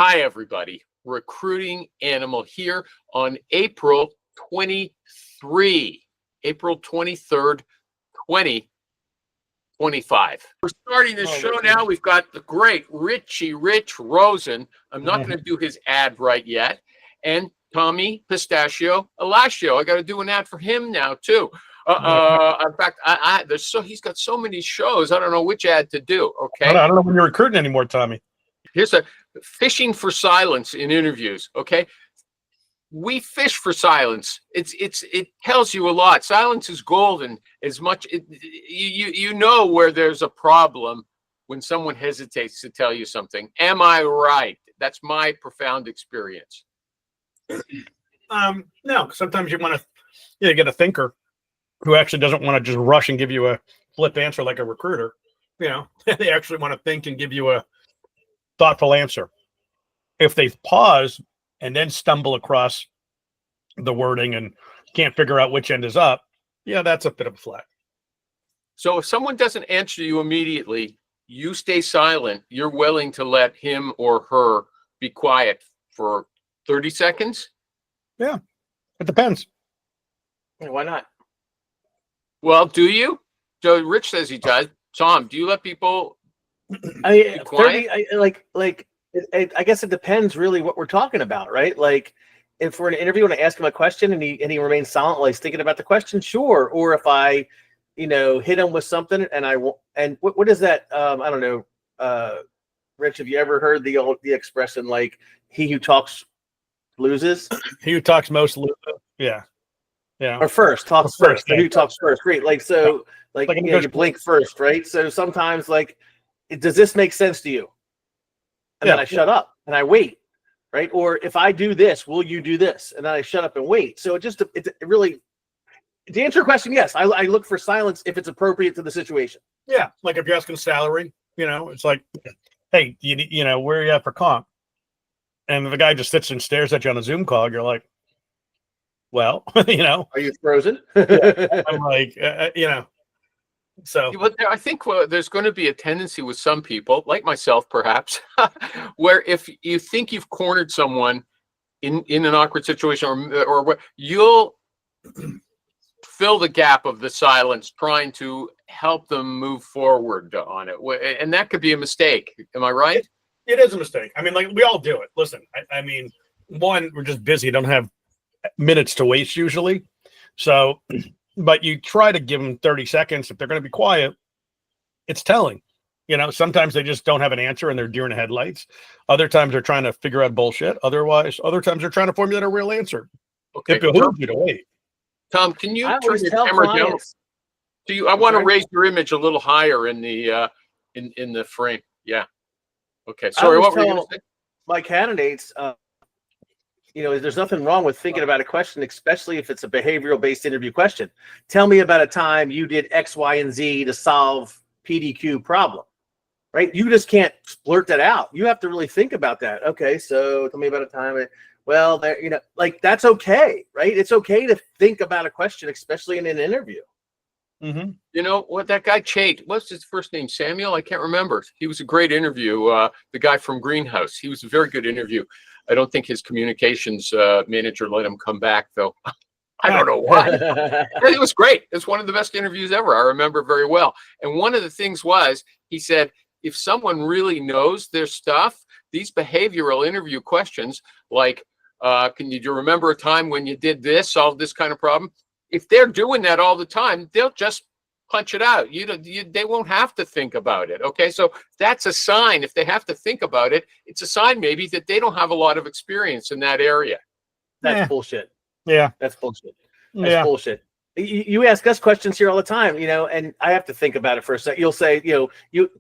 Hi, everybody. Recruiting Animal here on April 23, April 23rd, 2025. We're starting this show now. We've got the great Rich Rosen. I'm not going to do his ad right yet. And Tommy Pistachio Elascio. I got to do an ad for him now, too. In fact, he's got so many shows. I don't know which ad to do. Okay. I don't know when you're recruiting anymore, Tommy. Here's a fishing for silence in interviews. Okay. We fish for silence. It tells you a lot. Silence is golden. As much you know where there's a problem when someone hesitates to tell you something. Am I right? That's my profound experience. No, sometimes you want to get a thinker who actually doesn't want to just rush and give you a flip answer like a recruiter. They actually want to think and give you a thoughtful answer. If they pause and then stumble across the wording and can't figure out which end is up, that's a bit of a flag. So if someone doesn't answer you immediately, you stay silent. You're willing to let him or her be quiet for 30 seconds? Yeah, it depends. Why not? Well, do you? So Rich says he does. Tom, do you let people be quiet? 30, I guess it depends really what we're talking about, right? Like if we're in an interview and I ask him a question and he remains silent while he's thinking about the question, sure. Or if I, hit him with something and what is that? I don't know. Rich, have you ever heard the expression like he who talks loses? He who talks most loses. Yeah. Or talks first. Who talks first? Great. You blink first, right? So sometimes does this make sense to you? And then I shut up and I wait, right? Or if I do this, will you do this? And then I shut up and wait. So it really, to answer your question, yes, I look for silence if it's appropriate to the situation. Yeah, like if you're asking salary, it's like, hey, where are you at for comp? And the guy just sits and stares at you on a Zoom call. You're like, well, Are you frozen? I'm like, So, but I think there's going to be a tendency with some people, like myself, perhaps, where if you think you've cornered someone in an awkward situation, or you'll fill the gap of the silence, trying to help them move forward on it, and that could be a mistake. Am I right? It is a mistake. I mean, we all do it. Listen, I mean, one, we're just busy, don't have minutes to waste usually, so. But you try to give them 30 seconds. If they're going to be quiet, it's telling. Sometimes they just don't have an answer and they're deer in the headlights. Other times they're trying to figure out bullshit. Other times they're trying to formulate a real answer. Okay, it behooves you to wait. Tom, can you turn your camera down? I want to raise your image a little higher in the in the frame. Yeah. Okay. Sorry, what were you going to say? My candidates. There's nothing wrong with thinking about a question, especially if it's a behavioral-based interview question. Tell me about a time you did X, Y, and Z to solve PDQ problem, right? You just can't blurt that out. You have to really think about that. Okay, so tell me about a time. Well, that's okay, right? It's okay to think about a question, especially in an interview. Mm-hmm. You know what? That guy Chait, what's his first name? Samuel? I can't remember. He was a great interview. The guy from Greenhouse. He was a very good interview. I don't think his communications manager let him come back, though. I don't know why. It was great. It's one of the best interviews ever. I remember very well. And one of the things was, he said, if someone really knows their stuff, these behavioral interview questions, like, can you remember a time when you did this, solved this kind of problem? If they're doing that all the time, they'll just punch it out. They won't have to think about it. Okay, so that's a sign. If they have to think about it, it's a sign maybe that they don't have a lot of experience in that area. That's bullshit. Yeah, that's bullshit. That's bullshit. You ask us questions here all the time, and I have to think about it for a second. You'll say,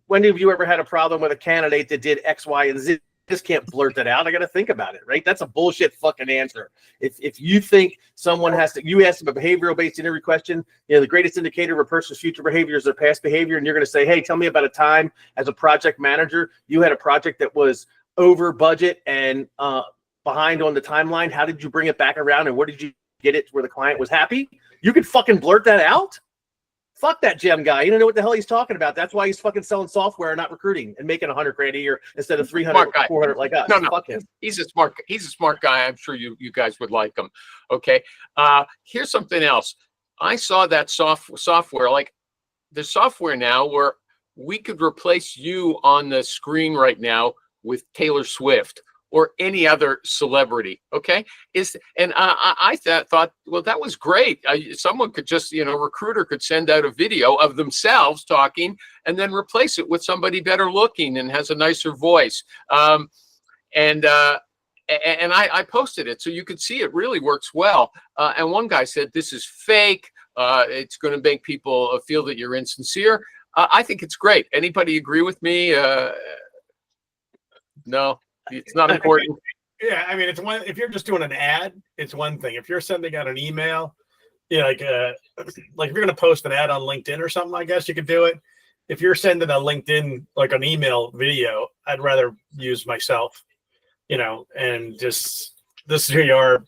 when have you ever had a problem with a candidate that did X, Y, and Z? Just can't blurt that out. I got to think about it, right? That's a bullshit fucking answer. If you think someone you ask them a behavioral based interview question, the greatest indicator of a person's future behavior is their past behavior, and you're going to say, hey, tell me about a time as a project manager you had a project that was over budget and behind on the timeline. How did you bring it back around, and where did you get it to where the client was happy? You could fucking blurt that out. Fuck that gem guy. You don't know what the hell he's talking about. That's why he's fucking selling software and not recruiting and making $100,000 a year instead of 300, Smart guy. 400 like us. No. Fuck him. He's a smart guy. I'm sure you guys would like him. Okay. Here's something else. I saw that software, like the software now where we could replace you on the screen right now with Taylor Swift or any other celebrity. Okay. I thought, well, that was great. Someone could just, recruiter could send out a video of themselves talking and then replace it with somebody better looking and has a nicer voice. And I posted it so you could see it really works well. And one guy said, this is fake. It's going to make people feel that you're insincere. I think it's great. Anybody agree with me? No, it's not important. Yeah, I mean, it's one. If you're just doing an ad, it's one thing. If you're sending out an email, like if you're going to post an ad on LinkedIn or something, I guess you could do it. If you're sending a LinkedIn, like an email video, I'd rather use myself, and just this is who you are.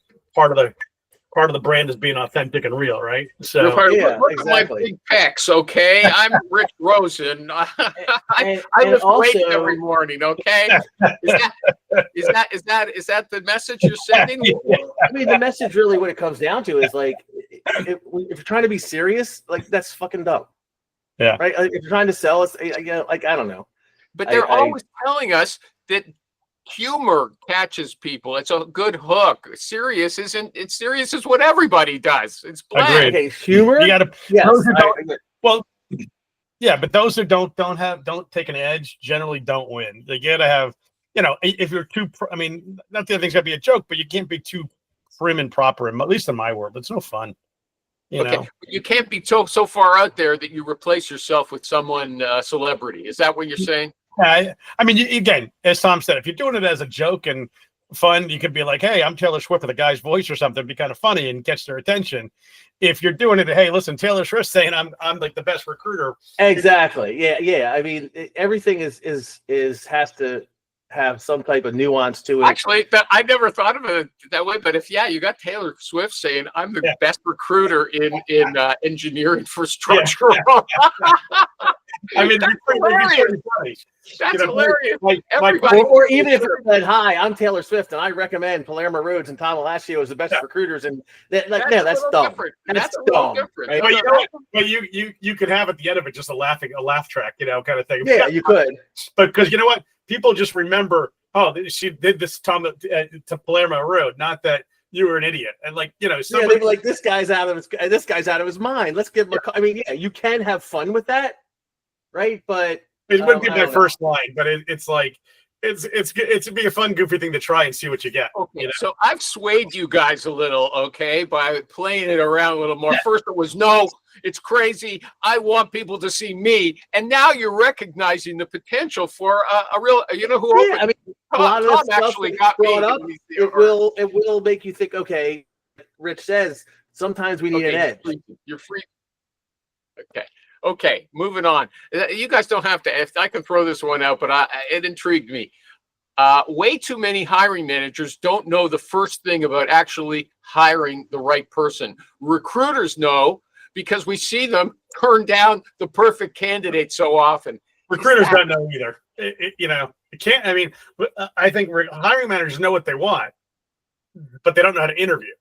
Part of the brand is being authentic and real, right? So look exactly. at my big pecs, okay? I'm Rich Rosen. I lift weights every morning, okay? Is that the message you're sending? I mean, the message really, what it comes down to is like, if you're trying to be serious, like that's fucking dumb. Yeah. Right. If you're trying to sell us, like I don't know. But they're always telling us that humor catches people. It's a good hook. Serious isn't. It's serious is what everybody does. It's bland. Okay, humor. You got to. Yes, Well, yeah, but those who don't take an edge generally don't win. They got to have, if you're too. I mean, not the other thing's got to be a joke, but you can't be too prim and proper. At least in my world, it's no fun. You know? You can't be so far out there that you replace yourself with someone celebrity. Is that what you're saying? I mean, again, as Tom said, if you're doing it as a joke and fun, you could be like, "Hey, I'm Taylor Swift with a guy's voice or something," be kind of funny and catch their attention. If you're doing it, hey, listen, Taylor Swift saying I'm like the best recruiter. Exactly. Yeah. I mean, everything has to have some type of nuance to it. Actually, I never thought of it that way. But if you got Taylor Swift saying I'm the best recruiter in engineering for structural. Yeah. I mean, that's hilarious. That's hilarious. Or even if you said, "Hi, I'm Taylor Swift, and I recommend Palermo Rhodes and Tom Alassio as the best recruiters," and that's dumb. Different. That's dumb. Different. Right? But you know what? But you could have at the end of it just a laugh track, kind of thing. Yeah, you could. But because you know what, people just remember, oh, she did this to Palermo Road, not that you were an idiot, and they'd be like, this guy's out of his mind. Let's give him I mean, yeah, you can have fun with that, right? But it wouldn't be my first line, but it's like it'd be a fun, goofy thing to try and see what you get. Okay, so I've swayed you guys a little, by playing it around a little more. First it was, no, it's crazy. I want people to see me. And now you're recognizing the potential for a real, who opened? I mean, Tom actually got me. It will make you think, okay, Rich says, sometimes we need an edge. You're free. Okay, moving on. You guys don't have to. If I can throw this one out, but it intrigued me. Way too many hiring managers don't know the first thing about actually hiring the right person. Recruiters know because we see them turn down the perfect candidate so often. Recruiters don't know either. It can't. I mean, I think hiring managers know what they want, but they don't know how to interview.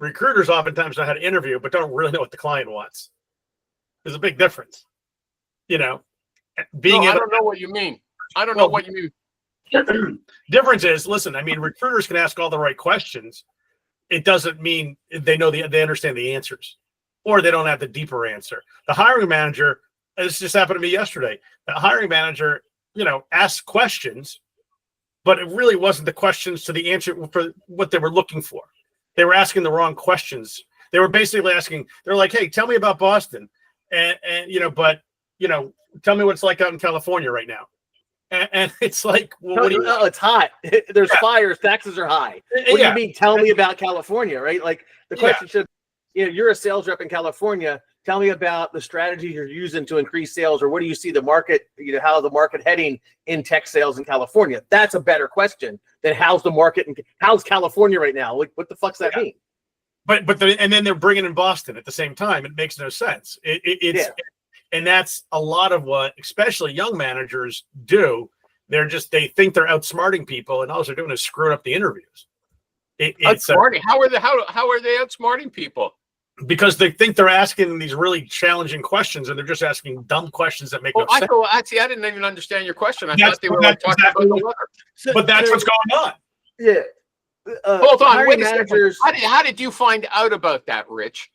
Recruiters oftentimes know how to interview, but don't really know what the client wants. There's a big difference, I don't know what you mean. I don't know what you mean. Difference is, listen, I mean, recruiters can ask all the right questions. It doesn't mean they understand the answers, or they don't have the deeper answer. The hiring manager, this just happened to me yesterday. The hiring manager, asked questions, but it really wasn't the questions to the answer for what they were looking for. They were asking the wrong questions. They were basically asking, they're like, "Hey, tell me about Boston." And tell me what it's like out in California right now. And it's like, well, it's hot. There's fires. Taxes are high. What do you mean? Tell me about California, right? Like the question should, you're a sales rep in California. Tell me about the strategy you're using to increase sales, or what do you see the market, how the market heading in tech sales in California? That's a better question than how's the market and how's California right now? Like, what the fuck's that mean? and then they're bringing in Boston at the same time. It makes no sense. And that's a lot of what, especially young managers do. They think they're outsmarting people, and all they're doing is screwing up the interviews. Outsmarting? How are they outsmarting people? Because they think they're asking these really challenging questions, and they're just asking dumb questions that make no sense. Actually, I didn't even understand your question. I thought they were talking about the weather. But that's what's going on. Yeah. Hold on, wait a managers. second. How did you find out about that, Rich?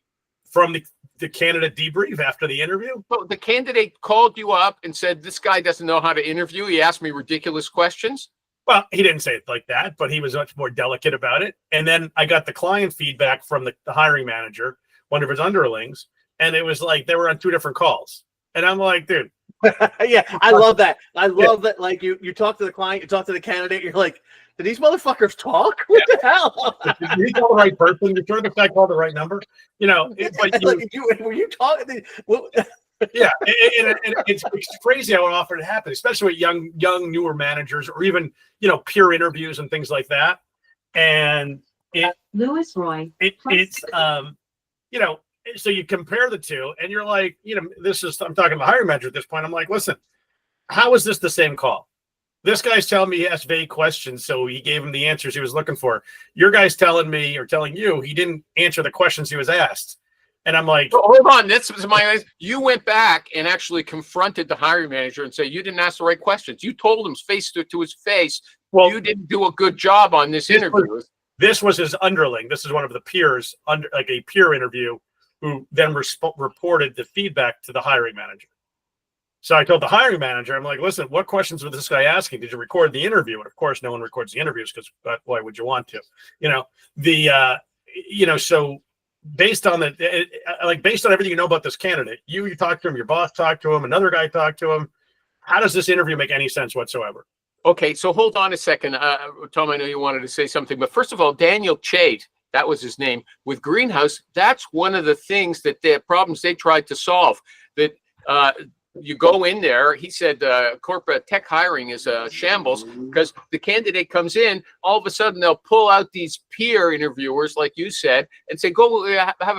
From the candidate debrief after the interview? So the candidate called you up and said, this guy doesn't know how to interview. He asked me ridiculous questions. Well, he didn't say it like that, but he was much more delicate about it. And then I got the client feedback from the hiring manager, one of his underlings, and it was like they were on 2 different calls. And I'm like, dude. Yeah, I love that. I love that. Like you talk to the client, you talk to the candidate, you're like, did these motherfuckers talk? What the hell? Did you call the right person? You sure this guy called the right number? You know, were you talking? Yeah, and it's crazy how often it happens, especially with young newer managers, or even peer interviews and things like that. And Louis Roy, it's so you compare the two, and you're like, I'm talking to the hiring manager at this point. I'm like, listen, how is this the same call? This guy's telling me he asked vague questions, so he gave him the answers he was looking for. Your guy's telling me or telling you he didn't answer the questions he was asked. And I'm like, hold on. You went back and actually confronted the hiring manager and said, you didn't ask the right questions. You told him to his face, well, you didn't do a good job on this interview. This was his underling. This is one of the peers, like a peer interview, who then reported the feedback to the hiring manager. So I told the hiring manager, I'm like, listen, what questions was this guy asking? Did you record the interview? And of course, no one records the interviews because why would you want to? So based on based on everything you know about this candidate, you talked to him, your boss talked to him, another guy talked to him. How does this interview make any sense whatsoever? Okay, so hold on a second. Tom, I know you wanted to say something, but first of all, Daniel Chait, that was his name, with Greenhouse, that's one of the things the problems they tried to solve. That you go in there, he said corporate tech hiring is a shambles because the candidate comes in, all of a sudden they'll pull out these peer interviewers, like you said, and say, go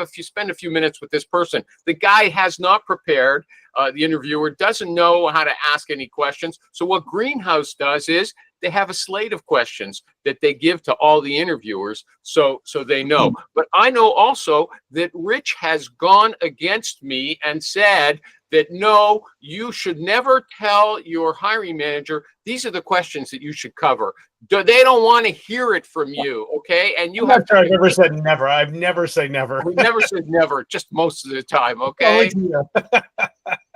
spend a few minutes with this person. The guy has not prepared. The interviewer doesn't know how to ask any questions. So what Greenhouse does is they have a slate of questions that they give to all the interviewers so they know. But I know also that Rich has gone against me and said that, no, you should never tell your hiring manager, these are the questions that you should cover. They don't want to hear it from you, okay? And you have to. I've never said never. I've never said never. We never said never, just most of the time, okay?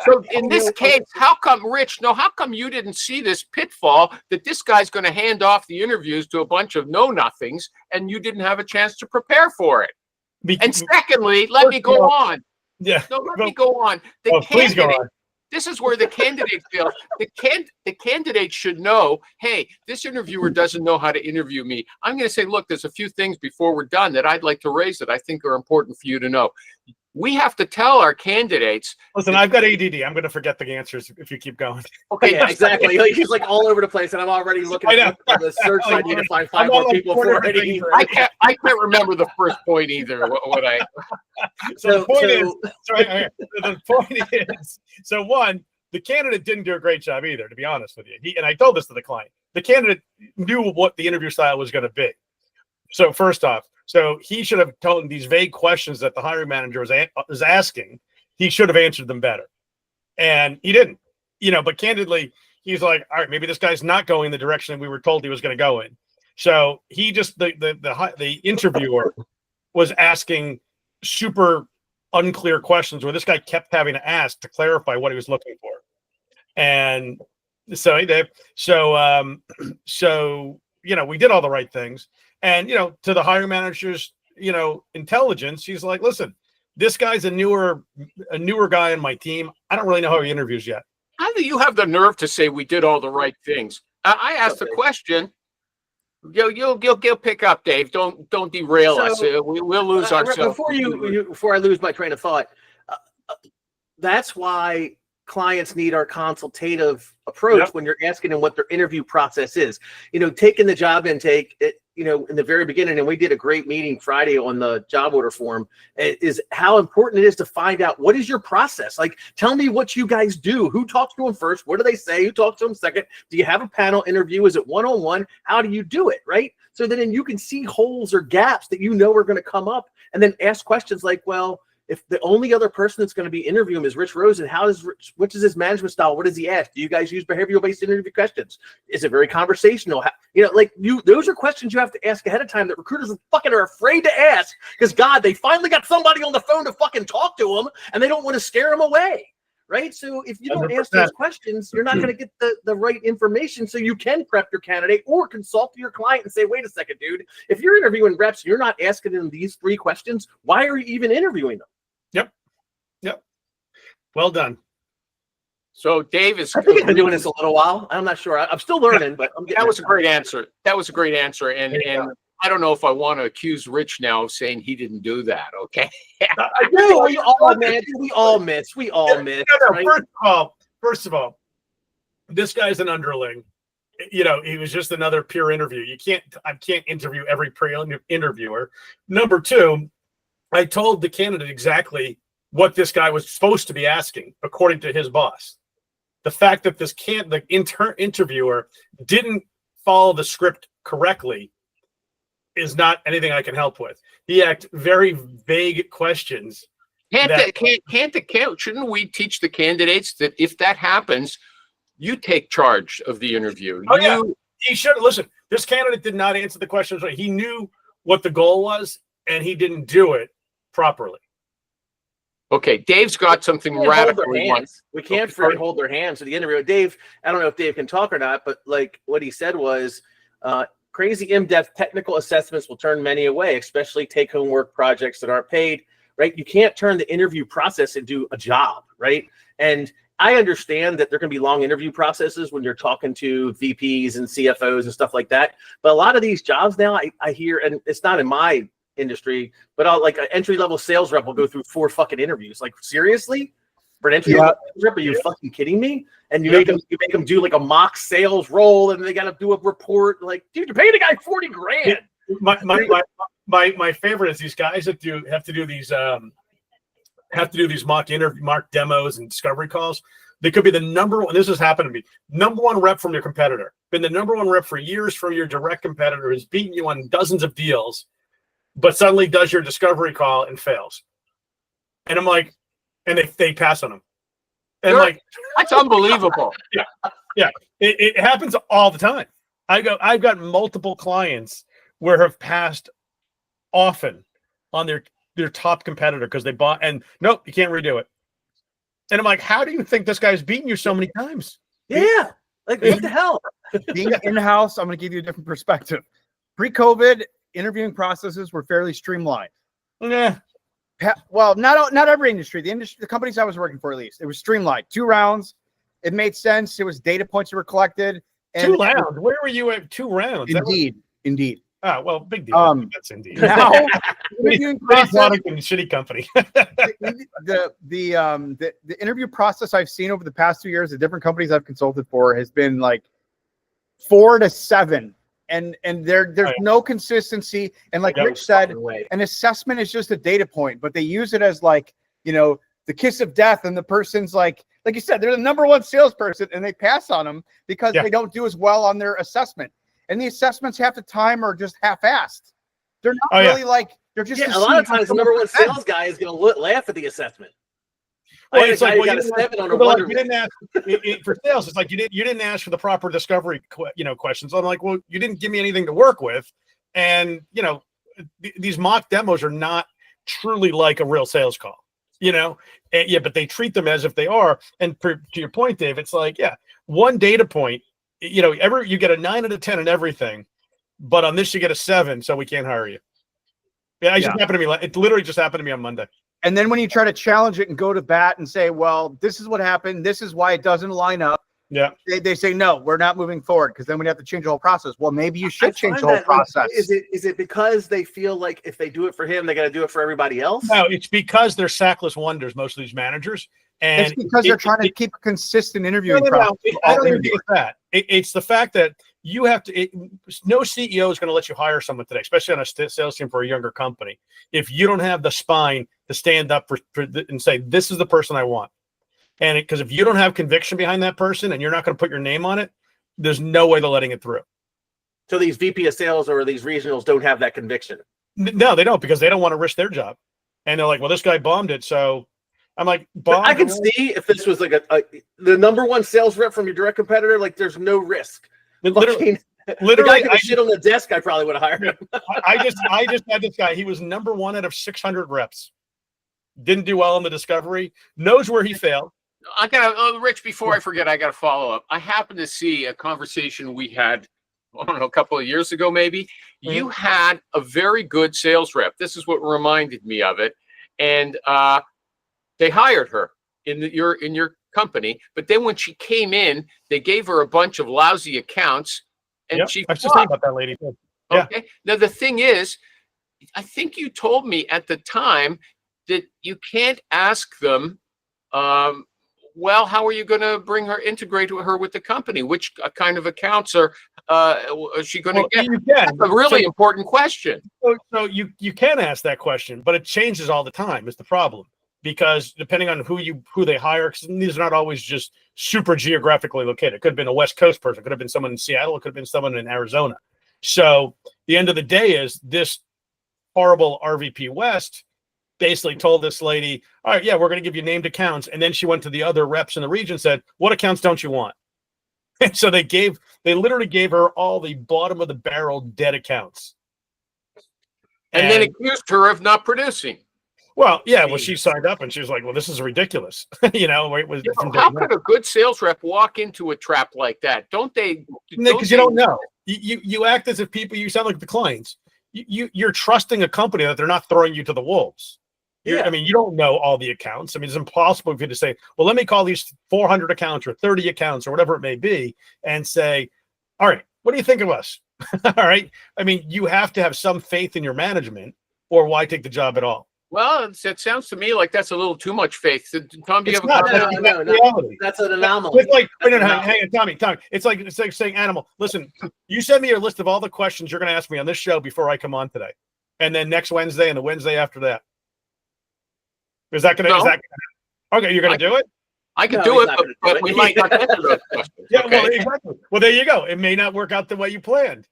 So in this case, how come you didn't see this pitfall that this guy's going to hand off the interviews to a bunch of know-nothings and you didn't have a chance to prepare for it? And secondly, let me go on. Yeah. No, let me go on. Please go on. This is where the candidate feels. The candidate should know, hey, this interviewer doesn't know how to interview me. I'm going to say, look, there's a few things before we're done that I'd like to raise that I think are important for you to know. We have to tell our candidates. Listen, I've got ADD. I'm going to forget the answers if you keep going. Okay, yeah, exactly. He's like all over the place, and I'm already looking at the search. I need to find 5 more people for it. I can't remember the first point either. The point is, so one, the candidate didn't do a great job either, to be honest with you. And I told this to the client. The candidate knew what the interview style was going to be. So first off, he should have told him these vague questions that the hiring manager was asking. He should have answered them better, and he didn't. But candidly, he's like, all right, maybe this guy's not going the direction that we were told he was going to go in. So he just the interviewer was asking super unclear questions where this guy kept having to ask to clarify what he was looking for, and so he did. So we did all the right things. And, to the hiring manager's, intelligence, he's like, listen, this guy's a newer guy in my team. I don't really know how he interviews yet. How do you have the nerve to say we did all the right things? I asked a question. You'll pick up, Dave. Don't derail us. We'll lose ourselves. Before I lose my train of thought, that's why clients need our consultative approach Yep. when you're asking them what their interview process is. Taking the job intake, in the very beginning, and we did a great meeting Friday on the job order form, is how important it is to find out what is your process. Like, tell me what you guys do. Who talks to them first? What do they say? Who talks to them second? Do you have a panel interview? Is it one-on-one? How do you do it, right? So then you can see holes or gaps that are going to come up, and then ask questions like, well, if the only other person that's going to be interviewing him is Rich Rosen, what is his management style? What does he ask? Do you guys use behavioral-based interview questions? Is it very conversational? Those are questions you have to ask ahead of time that recruiters are afraid to ask because, God, they finally got somebody on the phone to fucking talk to them, and they don't want to scare them away, right? So if you don't ask those questions, you're not going to get the right information so you can prep your candidate or consult your client and say, wait a second, dude, if you're interviewing reps, you're not asking them these 3 questions. Why are you even interviewing them? Yep. Well done. So Dave is. I think I've been doing this a little while. I'm not sure. I'm still learning, but I'm getting That was a great answer. And I don't know if I want to accuse Rich now of saying he didn't do that. Okay. I do. We all miss. We all miss. No, Right? First of all, this guy's an underling. He was just another peer interview. I can't interview every peer interviewer. Number 2, I told the candidate exactly what this guy was supposed to be asking, according to his boss. The fact that the interviewer didn't follow the script correctly is not anything I can help with. He asked very vague questions. Shouldn't we teach the candidates that if that happens, you take charge of the interview? Yeah. He should listen. This candidate did not answer the questions right. He knew what the goal was, and he didn't do it properly. Okay, Dave's got something radical. We can't freaking hold their hands to the interview. Dave, I don't know if Dave can talk or not, but like what he said was crazy in-depth technical assessments will turn many away, especially take-home work projects that aren't paid, right? You can't turn the interview process into a job, right? And I understand that there can be long interview processes when you're talking to VPs and CFOs and stuff like that. But a lot of these jobs now I hear, and it's not in my industry, but an entry-level sales rep will go through 4 fucking interviews. Like, seriously? For an entry-level sales rep? Are you fucking kidding me? And you make them do like a mock sales role, and they got to do a report. Like, dude, you're paying a guy $40,000. My favorite is these guys that have to do these mock demos and discovery calls. They could be the number one. This has happened to me. Number one rep from your competitor. Been the number one rep for years from your direct competitor. Has beaten you on dozens of deals, but suddenly does your discovery call and fails. And I'm like, and they pass on him. And that's unbelievable. Yeah. It happens all the time. I've got multiple clients where have passed often on their top competitor because they bought, and nope, you can't redo it. And I'm like, how do you think this guy's beaten you so many times? Yeah. Like, what the hell? Being in-house, I'm going to give you a different perspective. Pre-COVID, interviewing processes were fairly streamlined. Yeah. Well, not every industry. The companies I was working for, at least, it was streamlined. 2 rounds. It made sense. It was data points that were collected. And 2 rounds. Where were you at 2 rounds? Indeed. Oh, well, big deal. That's Indeed. Now, interviewing process, product and shitty company. the interview process I've seen over the past 2 years, the different companies I've consulted for, has been like 4 to 7. And there's no consistency. And like Rich said, an assessment is just a data point, but they use it as like, the kiss of death. And the person's like you said, they're the number one salesperson and they pass on them because they don't do as well on their assessment. And the assessments half the time are just half-assed. They're not really like, they're just a lot of times the number one sales guy is going to laugh at the assessment. Well, it's like, got a 7 on a wonder. You didn't ask for sales. It's like you didn't ask for the proper discovery, questions. I'm like, well, you didn't give me anything to work with, and these mock demos are not truly like a real sales call, but they treat them as if they are. And to your point, Dave, it's like, one data point, you get a 9 out of 10 in everything, but on this you get a 7, so we can't hire you. It just happened to me. It literally just happened to me on Monday. And then when you try to challenge it and go to bat and say, well, this is what happened, this is why it doesn't line up. Yeah. They say, no, we're not moving forward, because then we'd have to change the whole process. Well, maybe you should change the whole process. Is it because they feel like if they do it for him, they got to do it for everybody else? No, it's because they're sackless wonders, most of these managers. And It's because they're trying to keep a consistent interviewing process. I don't think it's that. It's the fact that you have to. No CEO is going to let you hire someone today, especially on a sales team for a younger company, if you don't have the spine to stand up and say, "This is the person I want." And because if you don't have conviction behind that person and you're not going to put your name on it, there's no way they're letting it through. So these VP of sales or these regionals don't have that conviction. No, they don't, because they don't want to risk their job. And they're like, well, this guy bombed it. So I'm like, I can see if this was like the number one sales rep from your direct competitor, like there's no risk. Literally, the guy could shit on the desk, I probably would have hired him. I just had this guy. He was number one out of 600 reps. Didn't do well in the discovery. Knows where he failed. I got Rich, before I forget, I got to follow up. I happened to see a conversation we had, I don't know, a couple of years ago, maybe. Mm-hmm. You had a very good sales rep. This is what reminded me of it. And they hired her in your company. But then when she came in, they gave her a bunch of lousy accounts. And yep, she I was just thinking about that lady. Yeah. Okay. Now, the thing is, I think you told me at the time that you can't ask them, well, how are you going to integrate her with the company? Which kind of accounts is she going to get? You can. That's a really important question. So you can ask that question, but it changes all the time is the problem. Because depending on who they hire, because these are not always just super geographically located. It could have been a West Coast person, it could have been someone in Seattle, it could have been someone in Arizona. So the end of the day is this horrible RVP West basically told this lady, all right, yeah, we're going to give you named accounts. And then she went to the other reps in the region and said, what accounts don't you want? And so they literally gave her all the bottom of the barrel dead accounts. And then accused her of not producing. Well, yeah, well, she signed up and she was like, well, this is ridiculous. How could a good sales rep walk into a trap like that? Don't they? Because you don't know. You act as if you sound like the clients. You're trusting a company that they're not throwing you to the wolves. Yeah. I mean, you don't know all the accounts. I mean, it's impossible for you to say, well, let me call these 400 accounts or 30 accounts or whatever it may be and say, all right, what do you think of us? All right. I mean, you have to have some faith in your management, or why take the job at all? Well, it sounds to me like that's a little too much faith. Tom, do you have no. That's an anomaly. It's like, hang on, Tommy. It's like saying, Animal, listen, you send me your list of all the questions you're going to ask me on this show before I come on today. And then next Wednesday and the Wednesday after that. Is that going to, okay, you're going to do it? I could do it, but we might not answer those questions. Yeah, okay. Well, exactly. Well, there you go. It may not work out the way you planned.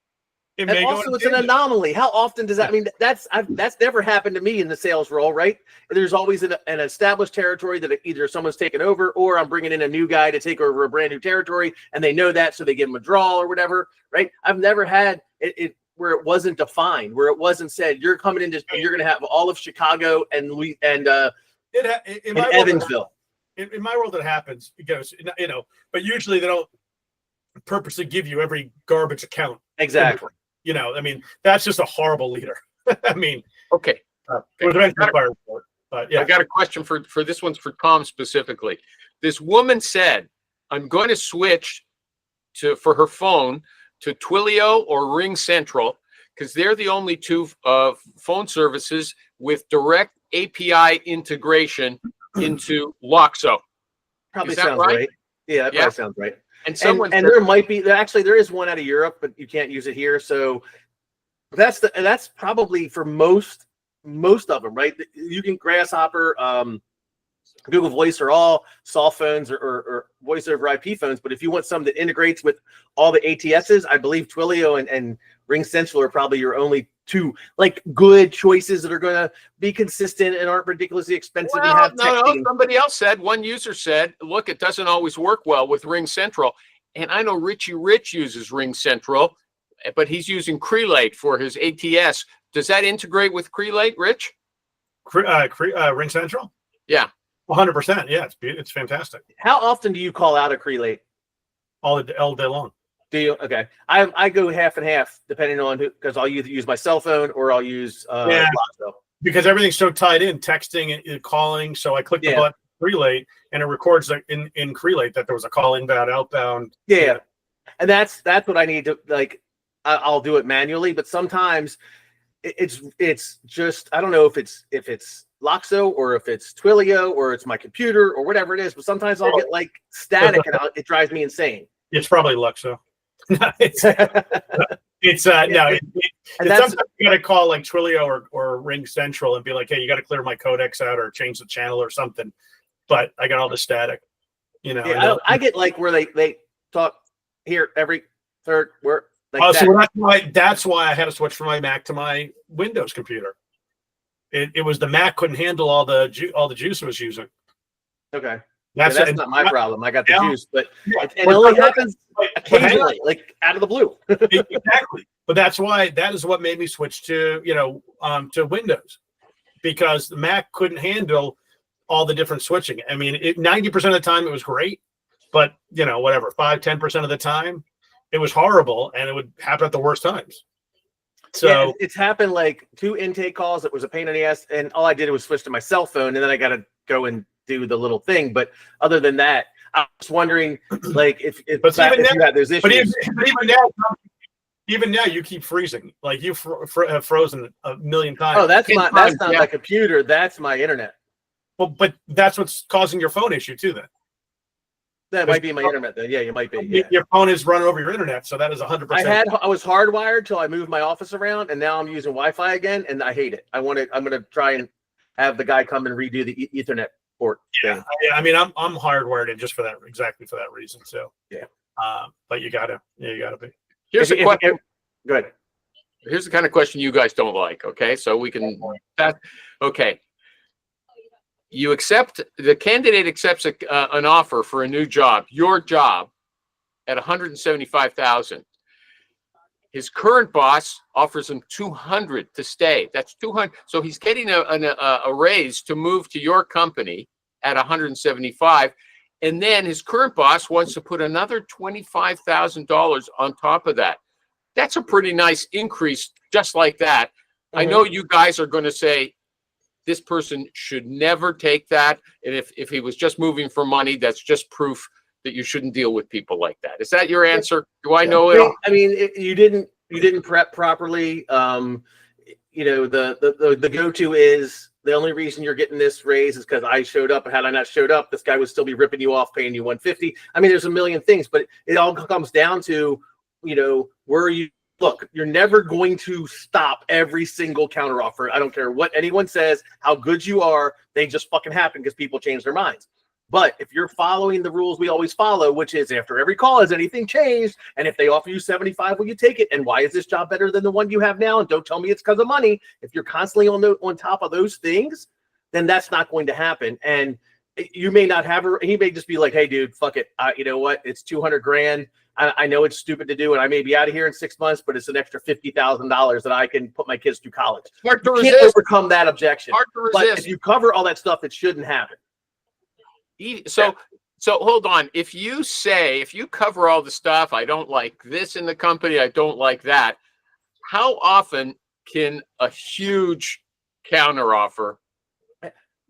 And also, it's an anomaly. How often does that? I mean, that's never happened to me in the sales role, right? There's always an established territory that either someone's taken over, or I'm bringing in a new guy to take over a brand new territory, and they know that, so they give him a draw or whatever, right? I've never had it where it wasn't defined, where it wasn't said you're coming in, you're going to have all of Chicago and Evansville. In my world, it happens because but usually they don't purposely give you every garbage account. Exactly. I mean, that's just a horrible leader. I mean, okay. I got a question for this one's for Tom specifically. This woman said, I'm going to switch for her phone to Twilio or Ring Central because they're the only two phone services with direct API integration into Loxo. Probably sounds right. Yeah, that probably sounds right. And there might be there is one out of Europe, but you can't use it here. So that's probably for most of them, right? You can Grasshopper, Google Voice are all soft phones or voice over IP phones. But if you want something that integrates with all the ATSs, I believe Twilio and Ring Central are probably your only two like good choices that are going to be consistent and aren't ridiculously expensive. Well, and have somebody else said, one user said, look, it doesn't always work well with Ring Central. And I know Richie Rich uses Ring Central, but he's using Crelate for his ATS. Does that integrate with Crelate, Rich? Ring Central? Yeah. 100%. Yeah, it's fantastic. How often do you call out a Crelate? All day long. Do you? Okay. I go half and half depending on who, because I'll either use my cell phone or I'll use Loxo. Because everything's so tied in, texting and calling. So I click the button Crelate and it records in Crelate that there was a call inbound, outbound. Yeah. And that's what I need to like. I'll do it manually, but sometimes it's just, I don't know if it's Loxo or if it's Twilio or it's my computer or whatever it is, but sometimes I'll get like static and it drives me insane. It's probably Luxo. it's no. And that's, sometimes you got to call like Twilio or Ring Central and be like, hey, you got to clear my codecs out or change the channel or something. But I got all the static. You know, yeah, I get like where they talk here every third word. Like oh, that. so that's why I had to switch from my Mac to my Windows computer. It was the Mac couldn't handle all the juice it was using. Okay. That's not my problem. I got the juice, but yeah, it only happens occasionally, like out of the blue. Exactly. But that is what made me switch to to Windows, because the Mac couldn't handle all the different switching. I mean, 90% of the time it was great, but whatever, 5-10% of the time it was horrible, and it would happen at the worst times. So yeah, it's happened like 2 intake calls. It was a pain in the ass, and all I did was switch to my cell phone, and then I got to go and do the little thing. But other than that, I was wondering, like, if you had those issues. But even now, you keep freezing. Like you have frozen a million times. Oh, that's not my computer. That's my internet. Well, but that's what's causing your phone issue too. Then that might be my internet. Then yeah, you might be. Yeah. Your phone is running over your internet, so that is 100%. I was hardwired till I moved my office around, and now I'm using Wi-Fi again, and I hate it. I'm gonna try and have the guy come and redo the Ethernet port. Yeah, I mean, I'm hardwired in just for that, exactly for that reason. So yeah, but you gotta be. Here's a question. Good. Here's the kind of question you guys don't like. Okay, so we can. Okay. The candidate accepts an offer for a new job, your job, at $175,000. His current boss offers him $200 to stay. That's $200. So he's getting a raise to move to your company at $175,000, and then his current boss wants to put another $25,000 on top of that. That's a pretty nice increase, just like that. Mm-hmm. I know you guys are going to say, this person should never take that. And if he was just moving for money, that's just proof that you shouldn't deal with people like that. Is that your answer? Do I know it? I mean, you didn't prep properly. The go-to is the only reason you're getting this raise is because I showed up. And had I not showed up, this guy would still be ripping you off, paying you $150. I mean, there's a million things, but it all comes down to, where you look, you're never going to stop every single counteroffer. I don't care what anyone says, how good you are, they just fucking happen because people change their minds. But if you're following the rules we always follow, which is after every call, has anything changed? And if they offer you 75, will you take it? And why is this job better than the one you have now? And don't tell me it's because of money. If you're constantly on top of those things, then that's not going to happen. And you may not have her. He may just be like, hey, dude, fuck it. You know what? It's $200,000. I know it's stupid to do, and I may be out of here in 6 months, but it's an extra $50,000 that I can put my kids through college. Hard to resist. Can't overcome that objection. Hard to resist. But if you cover all that stuff, it shouldn't happen. So hold on. If you cover all the stuff, I don't like this in the company, I don't like that. How often can a huge counteroffer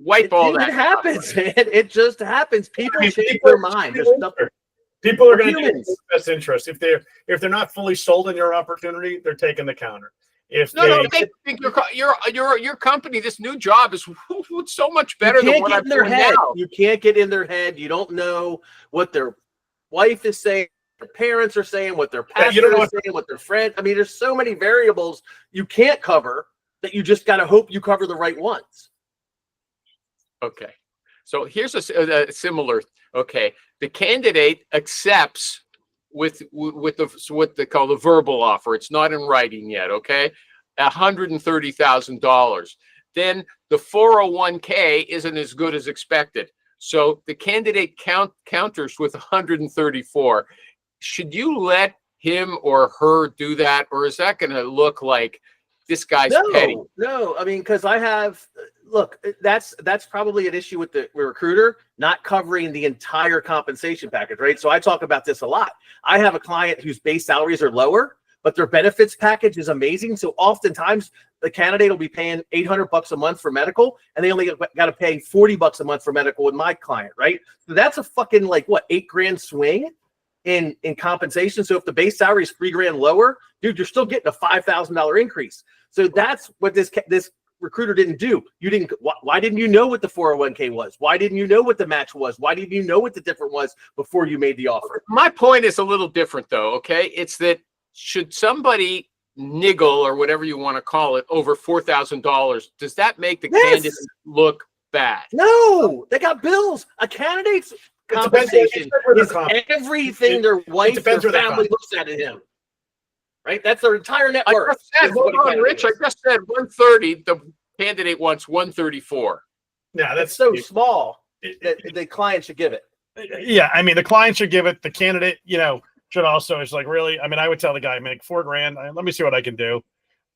wipe all that? It happens, man. It just happens. People change their mind. There's nothing. People are going to do best interest. If they're not fully sold in your opportunity, they're taking the counter. They think your company, this new job is so much better than what I'm doing now. You can't get in their head. You don't know what their wife is saying, their parents are saying, what their pastor is saying, what their friend. I mean, there's so many variables you can't cover that you just got to hope you cover the right ones. Okay, so here's a similar. Okay, the candidate accepts with what they call the verbal offer. It's not in writing yet. Okay, $130,000. Then the 401k isn't as good as expected. So the candidate counters with 134. Should you let him or her do that, or is that going to look like this guy's petty? No, I mean, because look, that's probably an issue with the recruiter not covering the entire compensation package, right? So I talk about this a lot. I have a client whose base salaries are lower, but their benefits package is amazing. So oftentimes the candidate will be paying $800 a month for medical, and they only got to pay $40 a month for medical with my client, right? So that's a fucking $8 grand swing in compensation. So if the base salary is $3,000 lower, dude, you're still getting a $5,000 increase. So that's what this recruiter didn't do. You didn't. Why didn't you know what the 401k was? Why didn't you know what the match was? Why didn't you know what the difference was before you made the offer? My point is a little different, though. Okay, it's that should somebody niggle or whatever you want to call it over $4,000, does that make the candidate look bad? No, they got bills. A candidate's compensation is everything their wife, their family looks at him. Right? That's their entire net worth. I just said, hold on, Rich. I just said 130. The candidate wants 134. Yeah, That's so small that the client should give it. Yeah, I mean, the client should give it. The candidate, should also. It's like, really. I mean, I would tell the guy, make $4,000. Let me see what I can do.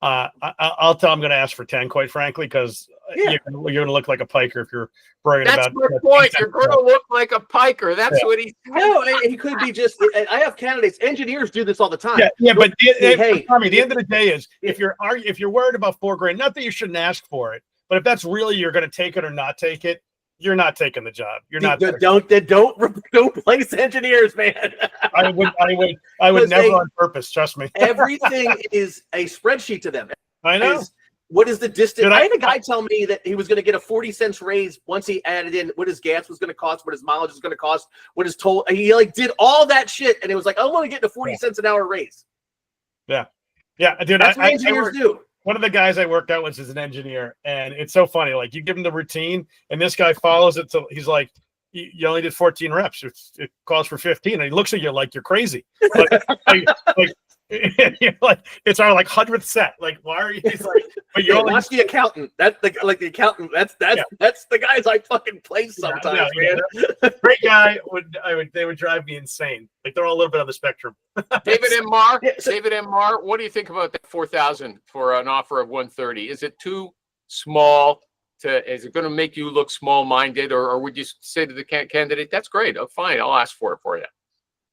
I'll tell him I'm going to ask for 10, quite frankly, because you're going to look like a piker if you're bragging That's about. my point. You're going to look like a piker. That's what he. No, he could be just. I have candidates, engineers do this all the time. Yeah, but Hey, Tommy, the end of the day is if you're worried about $4,000, not that you shouldn't ask for it, but if that's really you're going to take it or not take it, you're not taking the job. You're not. Don't place engineers, man. I would never on purpose. Trust me. Everything is a spreadsheet to them. I know. What is the distance? Dude, I had a guy tell me that he was going to get a 40 cents raise once he added in what his gas was going to cost, what his mileage was going to cost, what his toll. He did all that shit, and it was like, I want to get a 40 cents an hour raise. Yeah, dude. That's what engineers do. One of the guys I worked out with is an engineer, and it's so funny. Like, you give him the routine, and this guy follows it. So he's like, "You only did 14 reps. It calls for 15." And he looks at you like you're crazy. Like it's our 100th set. Like, why are you? He's like, but you only watch the accountant. That's the accountant. That's the guys I fucking place sometimes, man. Great guy. They would drive me insane. Like, they're all a little bit on the spectrum. David M. Marr. David M. Marr. What do you think about that 4,000 for an offer of 130? Is it too small? Is it going to make you look small-minded, or would you say to the candidate, "That's great. Oh, fine. I'll ask for it for you"?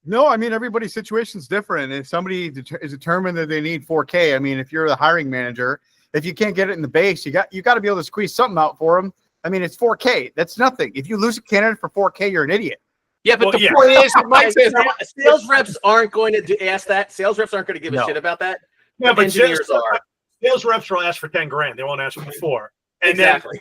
No, I mean, everybody's situation is different. If somebody is determined that they need 4K, I mean, if you're the hiring manager, if you can't get it in the base, you got to be able to squeeze something out for them. I mean, it's 4K. That's nothing. If you lose a candidate for 4K, you're an idiot. Yeah, but the point is, Mike says sales reps aren't going to ask that. Sales reps aren't going to give a shit about that. Yeah, but engineers are. Sales reps will ask for 10 grand. They won't ask for 4. And exactly.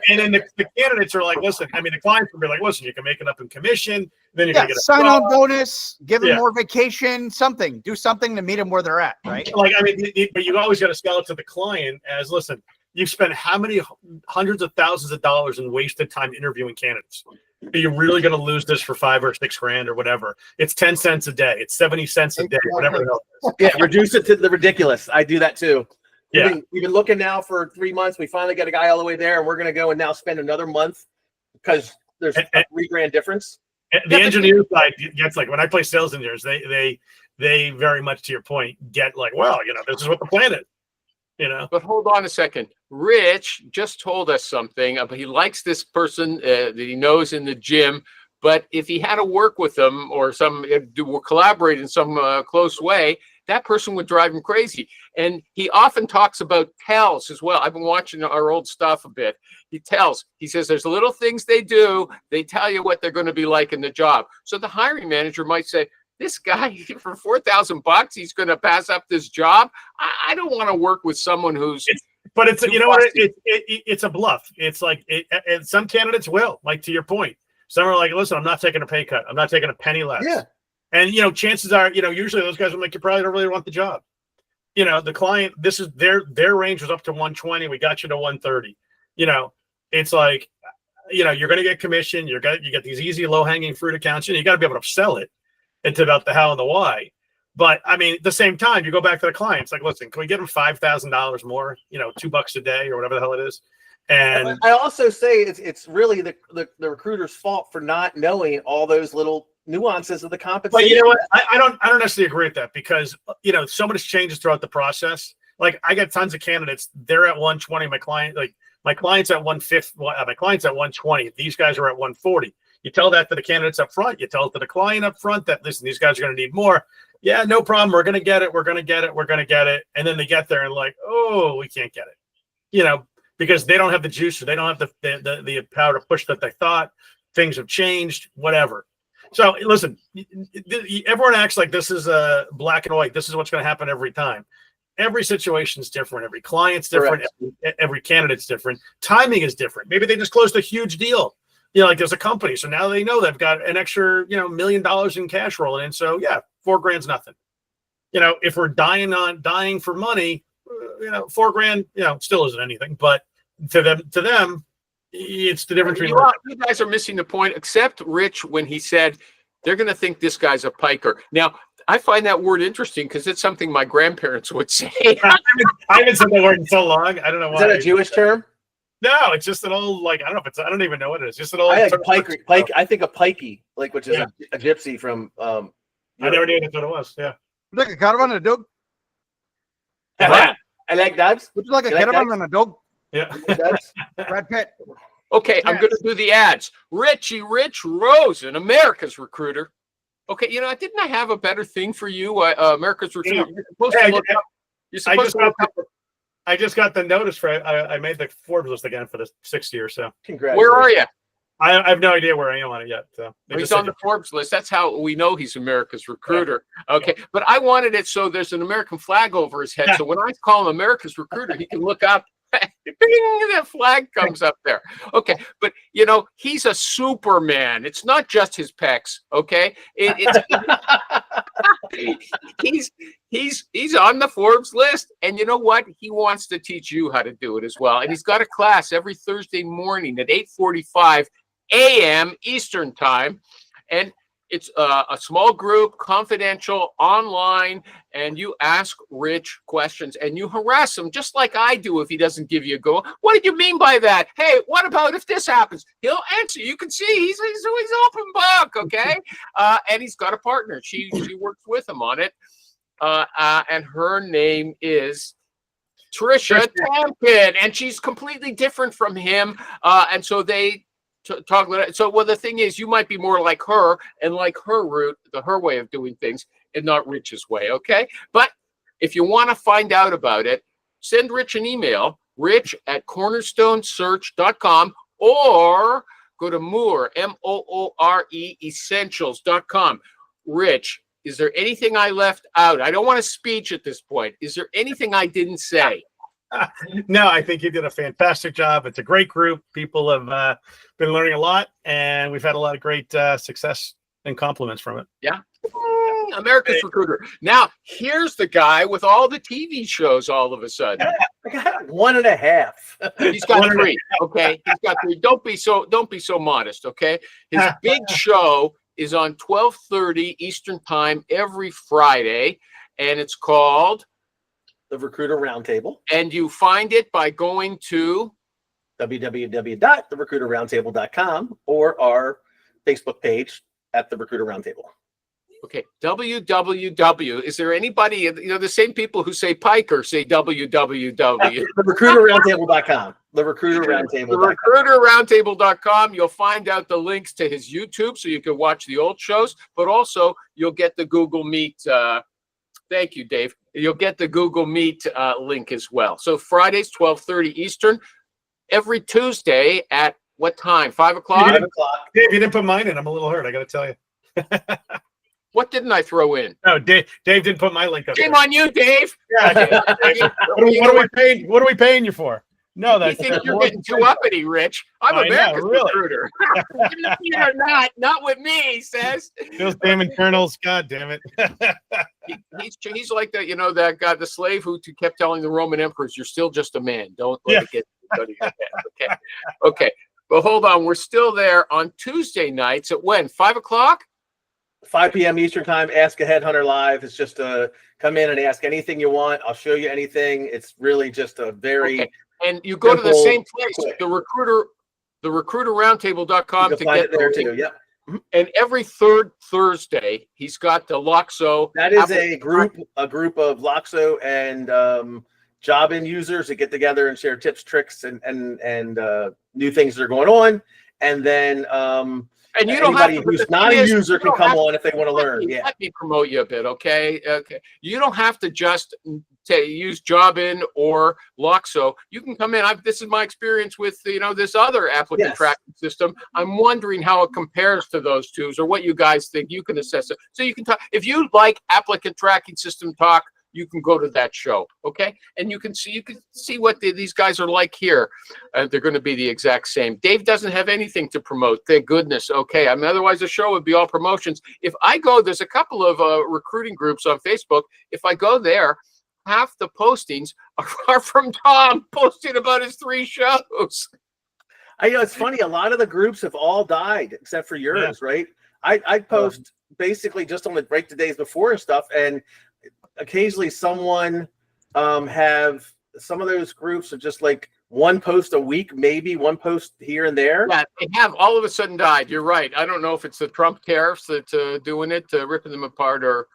Then the candidates are like, listen, I mean, the clients will be like, listen, you can make it up in commission. Then you're going to get a sign on bonus, give them more vacation, something. Do something to meet them where they're at, right? Like, I mean, but you always got to sell it to the client as, listen, you've spent how many hundreds of thousands of dollars in wasted time interviewing candidates? Are you really going to lose this for 5 or 6 grand or whatever? It's 10 cents a day. It's 70 cents a day, whatever the hell it is. Yeah, reduce it to the ridiculous. I do that too. Yeah. We've been looking now for 3 months. We finally got a guy all the way there, and we're going to go and now spend another month because there's a $3,000 difference. The engineer side gets like, when I play sales engineers, they very much, to your point, get like, well, this is what the plan is, But hold on a second. Rich just told us something about he likes this person that he knows in the gym, but if he had to work with them or collaborate in some close way, that person would drive him crazy. And he often talks about tells as well. I've been watching our old stuff a bit. He says there's little things they do. They tell you what they're going to be like in the job. So the hiring manager might say, this guy for $4,000, he's going to pass up this job. I don't want to work with someone who's. But it's it's a bluff. It's like and some candidates will, like, to your point. Some are like, listen, I'm not taking a pay cut. I'm not taking a penny less. Yeah. And, chances are, usually those guys will make you probably don't really want the job. The client, this is their range was up to 120. We got you to 130. It's like, you're going to get commission. You get these easy low hanging fruit accounts. You got to be able to sell it into about the how and the why. But I mean, at the same time, you go back to the clients like, listen, can we get them $5,000 more, $2 a day or whatever the hell it is. And I also say it's really the recruiter's fault for not knowing all those little nuances of the compensation. But you know what? I don't necessarily agree with that because so much changes throughout the process. Like, I got tons of candidates. They're at 120. My client's at 150. My client's at 120. These guys are at 140. You tell that to the candidates up front. You tell it to the client up front that, listen, these guys are going to need more. Yeah, no problem. We're going to get it. We're going to get it. We're going to get it. And then they get there and like, oh, we can't get it. Because they don't have the juice or they don't have the power to push that they thought. Things have changed, whatever. So listen, everyone acts like this is a black and white. This is what's going to happen every time. Every situation is different. Every client's different. Every candidate's different. Timing is different. Maybe they just closed a huge deal. Like there's a company, so now they know they've got an extra, $1 million in cash rolling in. So yeah, $4,000's nothing. If we're dying for money, $4,000, still isn't anything. But to them, it's the difference between. You guys are missing the point, except Rich when he said they're going to think this guy's a piker. Now, I find that word interesting because it's something my grandparents would say. I haven't said that word in so long. I don't know why. Is that a Jewish term? No, it's just an old, I don't know if it's, I don't even know what it is. Just an old. I think a pikey, which is a gypsy from. I never knew that's what it was. Yeah. Like a caravan and a dog. I like dogs. Would you like a You like caravan dogs? and a dog? Yeah. Brad Pitt. Okay, I'm Yes. going to do the ads. Rich Rosen, America's Recruiter. Okay, didn't I have a better thing for you? America's Recruiter. You're supposed to look up. You're supposed to look up. I just got the notice for I made the Forbes list again for the 6th year. So Congratulations. Where are you? I have no idea where I am on it yet. So He's on the Forbes list. That's how we know he's America's Recruiter. Okay, but I wanted it so there's an American flag over his head. So when I call him America's Recruiter, he can look up. Bing, that flag comes up there. Okay, but he's a Superman. It's not just his pecs. Okay, he's on the Forbes list, and you know what? He wants to teach you how to do it as well. And he's got a class every Thursday morning at 8:45 a.m. Eastern time, and it's a small group, confidential, online, and you ask Rich questions and you harass him just like I do if he doesn't give you a go. What did you mean by that? Hey, what about if this happens? He'll answer. You can see he's open book, okay? And he's got a partner. She works with him on it, and her name is Trisha Tampin, and she's completely different from him, and so they talk about it. So, the thing is, you might be more like her and like her route, her way of doing things, and not Rich's way, okay? But if you want to find out about it, send Rich an email, rich@cornerstonesearch.com, or go to Moore, Moore, essentials.com. Rich, is there anything I left out? I don't want a speech at this point. Is there anything I didn't say? No, I think you did a fantastic job. It's a great group. People have been learning a lot, and we've had a lot of great success and compliments from it. Yeah. America's Recruiter. Now, here's the guy with all the TV shows all of a sudden. I got 1.5. He's got 3. Okay. He's got 3. Don't be so modest, okay? His big show is on 12:30 Eastern time every Friday, and it's called The Recruiter Roundtable. And you find it by going to www.therecruiterroundtable.com or our Facebook page at The Recruiter Roundtable. Okay, www. Is there anybody, the same people who say Piker say www. TheRecruiterRoundtable.com. TheRecruiterRoundtable.com. TheRecruiterRoundtable.com. You'll find out the links to his YouTube so you can watch the old shows, but also you'll get the Google Meet. Thank you, Dave. You'll get the Google Meet link as well. So Fridays, 12:30 Eastern. Every Tuesday at what time? 5 o'clock? 5 o'clock. Dave, you didn't put mine in. I'm a little hurt. I got to tell you. What didn't I throw in? No, Dave didn't put my link up. Shame there. on you, Dave. Yeah, what are we paying? What are we paying you for? No, You that's think you're getting too uppity, Rich? I'm I know, America's really. Recruiter. You're not with me, he says. Those damn internals. God damn it. He's like that guy, the slave who kept telling the Roman emperors, "You're still just a man. Don't let it get to your head." Okay. But hold on, we're still there on Tuesday nights at when? 5 o'clock? 5 p.m. Eastern time. Ask a Headhunter Live. It's just come in and ask anything you want. I'll show you anything. It's really just a very And you go to the simple, same place, quick. therecruiterroundtable.com You to can find get it there the too. link. Yep. And every third Thursday, he's got the Loxo. That is Apple- a group of Loxo and Jobin users that get together and share tips, tricks, and new things that are going on. And then And you don't have Anybody to, who's but the not thing a is, user you can don't come have on if they want to learn. Yeah. Let me promote you a bit, okay? Okay. You don't have to just use Jobin or Loxo. You can come in. This is my experience with this other applicant Yes. tracking system. I'm wondering how it compares to those two, or what you guys think. You can assess it. So you can talk if you like applicant tracking system talk. You can go to that show, okay? And you can see what these guys are like here. They're going to be the exact same. Dave doesn't have anything to promote. Thank goodness. Okay, I mean, otherwise the show would be all promotions. If I go, there's a couple of recruiting groups on Facebook. If I go there, half the postings are from Tom posting about his 3 shows. It's funny. A lot of the groups have all died except for yours, right? I post basically just on the break the days before and stuff, and occasionally someone have some of those groups are just like one post a week, maybe one post here and there. Yeah, they have all of a sudden died. You're right. I don't know if it's the Trump tariffs that doing it, ripping them apart, or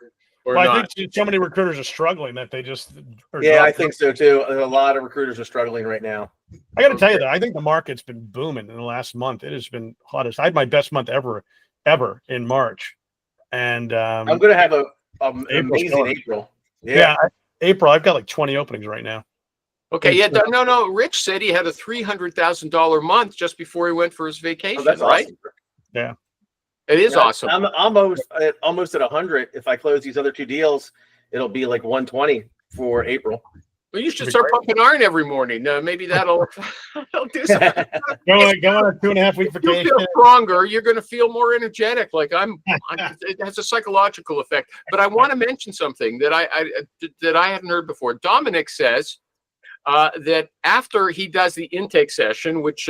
Well, not. I think so many recruiters are struggling that they just. Yeah, I think so too. A lot of recruiters are struggling right now. I got to tell you that I think the market's been booming in the last month. It has been hottest. I had my best month ever in March, and I'm going to have a amazing going. April. April. I've got like 20 openings right now. Okay, yeah, no. Rich said he had a $300,000 month just before he went for his vacation, that's right? awesome. Yeah, it is awesome. I'm almost at 100. If I close these other 2 deals, it'll be like 120 for April. Well, you should start pumping iron every morning. Maybe that'll do something. go on a 2.5 week You vacation. feel stronger. You're going to feel more energetic. Like it has a psychological effect. But I want to mention something that I hadn't heard before. Dominic says that after he does the intake session, which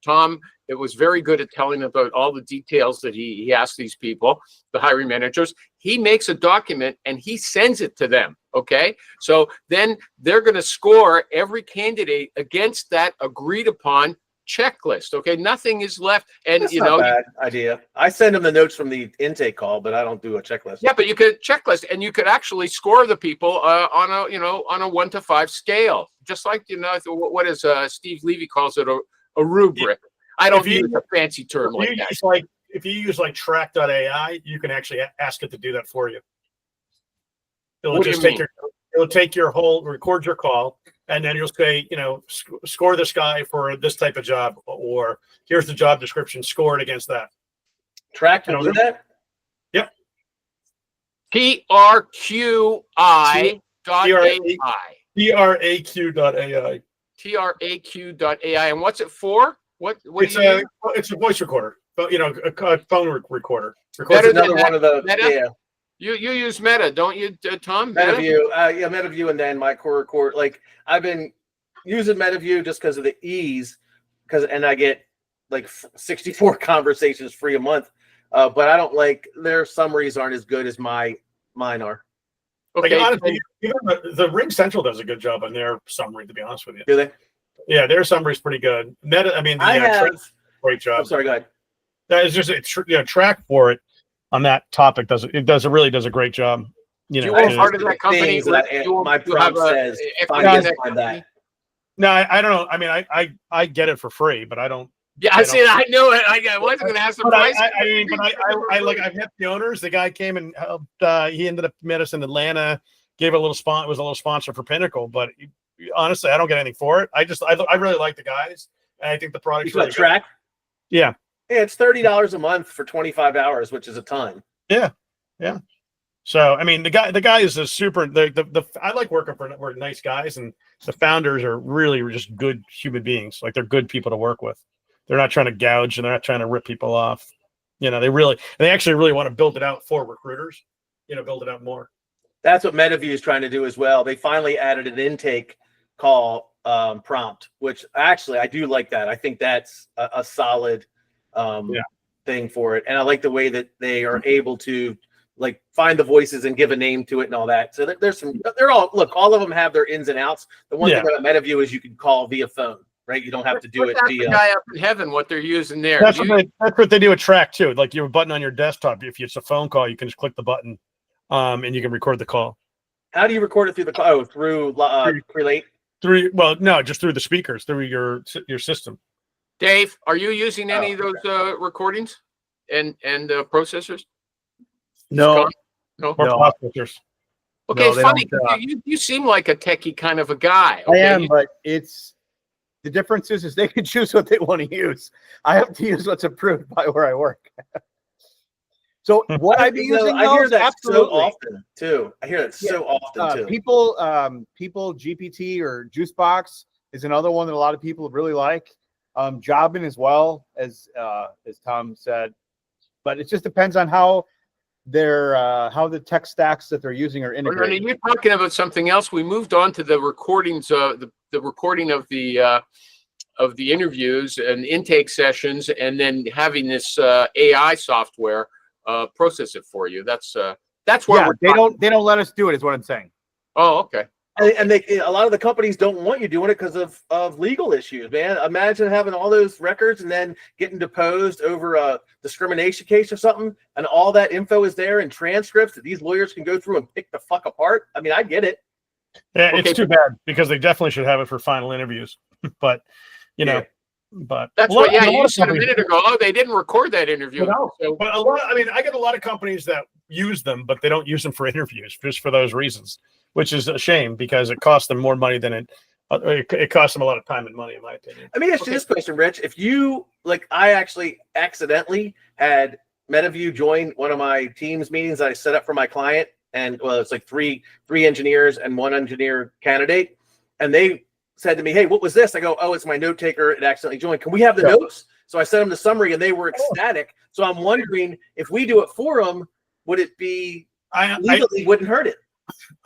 Tom, it was very good at telling about all the details that he asked these people, the hiring managers. He makes a document and he sends it to them. Okay, so then they're going to score every candidate against that agreed upon checklist. Okay, nothing is left. And That's not a bad idea. I send them the notes from the intake call, but I don't do a checklist. Yeah, but you could checklist, and you could actually score the people on a 1 to 5 scale, just like what is Steve Levy calls it a rubric. I don't use a fancy term like that. If you use like track.ai, you can actually ask it to do that for you. It'll take your whole, record your call, and then you'll say, score this guy for this type of job, or here's the job description, score it against that. Track will do that? Yep. TRQI.ai. TRAQ.ai. TRAQ.ai. And what's it for? It's a voice recorder, but a phone recorder. That's another one of the Meta? yeah. You use Meta, don't you, Tom? MetaView, MetaView, and then my core record. Like I've been using MetaView just because of the ease, and I get like 64 conversations free a month. But I don't like their summaries aren't as good as mine are. Okay, Okay. honestly, even the Ring Central does a good job on their summary. To be honest with you, Do they? yeah, their summary is pretty good. Meta, I have. great job. I'm sorry, go ahead. That is just track for it on that topic really does a great job. You are part of that company. Things that my prompt says, find equity in this, that find company? that. No, I don't know. I mean, I get it for free, but I don't. Yeah, I see. I knew it. I wasn't going to ask the But price. I've met the owners. The guy came and helped. He ended up met us in Atlanta. Gave a little was a little sponsor for Pinnacle, but honestly, I don't get anything for it. I really like the guys, and I think the product's really Track. Good. Yeah. Yeah, it's $30 a month for 25 hours, which is a ton. Yeah. So I mean, the guy is a super. I like working for nice guys, and the founders are really just good human beings. Like they're good people to work with. They're not trying to gouge and they're not trying to rip people off. They actually really want to build it out for recruiters. Build it out more. That's what MetaView is trying to do as well. They finally added an intake call prompt, which actually I do like that. I think that's a solid thing for it, and I like the way that they are able to like find the voices and give a name to it and all that. So there's all of them have their ins and outs. The one thing about MetaView is you can call via phone, right? You don't have to do it via. The guy up in heaven, what they're using there. That's what they do at Track too. Like you have a button on your desktop. If it's a phone call, you can just click the button, and you can record the call. How do you record it through the call? Oh, through Relate. Just through the speakers, through your system. Dave, are you using any of those recordings? and processors? No, Scott? No. Or No. processors. Okay, No, it's they funny. don't, 'Cause you seem like a techie kind of a guy. I Okay? am, but it's the difference is they can choose what they want to use. I have to use what's approved by where I work. So what I've been You know, using, I hear those, that absolutely. so often too. I hear that so often too. People GPT or Juicebox is another one that a lot of people really like. Jobin as well, as Tom said, but it just depends on how how the tech stacks that they're using are Ernie, integrated. you're talking about something else. We moved on to the recordings, the recording of the interviews and intake sessions, and then having this AI software process it for you. That's where Yeah, we're they don't let us do it, is what I'm saying. Oh, okay. And a lot of the companies don't want you doing it because of legal issues, man. Imagine having all those records and then getting deposed over a discrimination case or something, and all that info is there in transcripts that these lawyers can go through and pick the fuck apart. I mean, I get it. Yeah, Okay, it's too bad because they definitely should have it for final interviews. But you know, Yeah. but That's a lot- what. Yeah, a lot you of said a companies- minute ago. Oh, they didn't record that interview. No, So, but I get a lot of companies that use them, but they don't use them for interviews just for those reasons, which is a shame because it costs them more money than it costs them a lot of time and money, in my opinion. Let me ask you this question, Rich. If you I actually accidentally had MetaView join one of my Teams meetings that I set up for my client, and it's like three engineers and one engineer candidate, and they said to me, "Hey, what was this?" I go, "Oh, it's my note taker. It accidentally joined. Can we have the notes?" So I sent them the summary, and they were ecstatic. So I'm wondering if we do it for them, would it be legally wouldn't hurt it?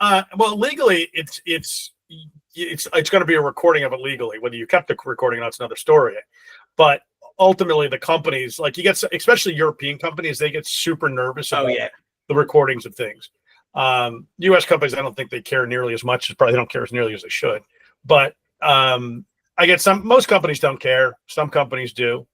Well, legally, it's going to be a recording of it legally. Whether you kept the recording, that's another story. But ultimately, the companies, like you get, especially European companies, they get super nervous about the recordings of things. U.S. companies, I don't think they care nearly as much. Probably don't care as nearly as they should. But I get most companies don't care. Some companies do.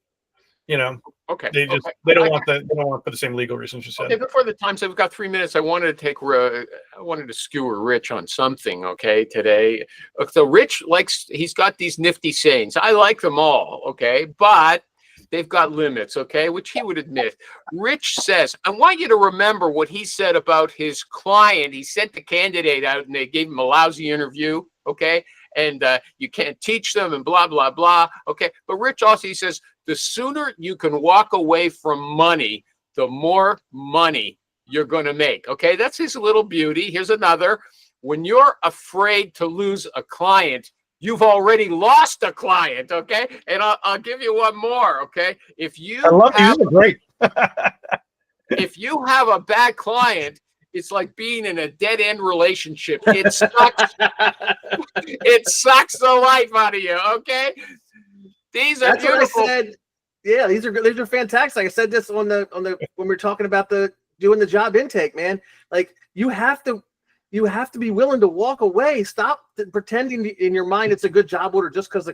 You know, okay. they don't want for the same legal reasons you said. Okay, before the time, so we've got 3 minutes. I wanted to skewer Rich on something. Okay, today. So Rich he's got these nifty sayings. I like them all. Okay, but they've got limits. Okay, which he would admit. Rich says, I want you to remember what he said about his client. He sent the candidate out and they gave him a lousy interview. Okay. And you can't teach them and blah, blah, blah. Okay. But Rich also, he says, the sooner you can walk away from money, the more money you're going to make. Okay. That's his little beauty. Here's another. When you're afraid to lose a client, you've already lost a client. Okay. And I'll give you one more. Okay. If you these are great. if you have a bad client, it's like being in a dead-end relationship. It sucks. It sucks the life out of you. Okay, these are That's beautiful. what I said. Yeah, these are fantastic. I said this on the when we were talking about doing the job intake, man. Like you have to be willing to walk away. Stop pretending in your mind it's a good job order just because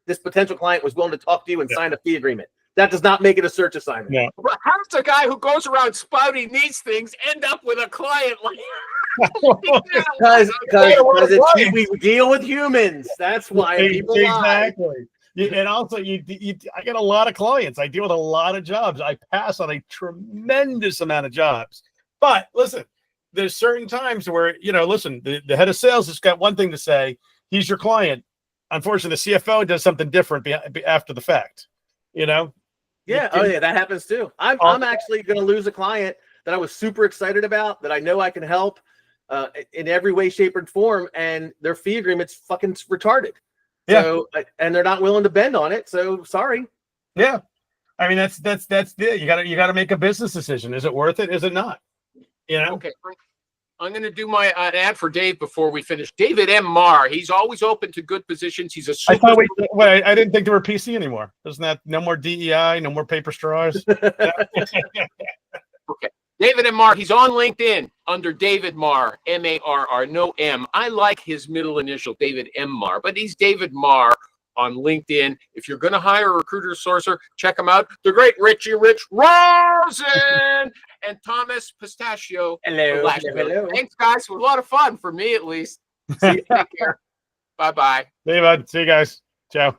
this potential client was willing to talk to you and sign a fee agreement. That does not make it a search assignment. Yeah. But how does a guy who goes around spouting these things end up with a client like? Because we deal with humans. That's why people lie. Exactly. And also, I get a lot of clients. I deal with a lot of jobs. I pass on a tremendous amount of jobs. But listen, there's certain times where the head of sales has got one thing to say. He's your client. Unfortunately, the CFO does something different after the fact. Yeah. Oh, yeah. That happens too. I'm actually going to lose a client that I was super excited about, that I know I can help in every way, shape, or form, and their fee agreement's fucking retarded. Yeah. So, and they're not willing to bend on it. So sorry. Yeah. I mean, that's it. You gotta make a business decision. Is it worth it? Is it not? Okay. I'm going to do my ad for Dave before we finish. David M. Marr. He's always open to good positions. He's a I super. thought I didn't think they were PC anymore. Isn't that no more DEI, no more paper straws? Okay. David M. Marr. He's on LinkedIn under David Marr, M-A-R-R, no M. I like his middle initial, David M. Marr, but he's David Marr on LinkedIn. If you're going to hire a recruiter sourcer, check them out. The great Rich Rosen and Thomas Pistachio. Hello. Thanks, guys. It was a lot of fun for me, at least. See you. Take care. Bye-bye. See you, bud. See you guys. Ciao.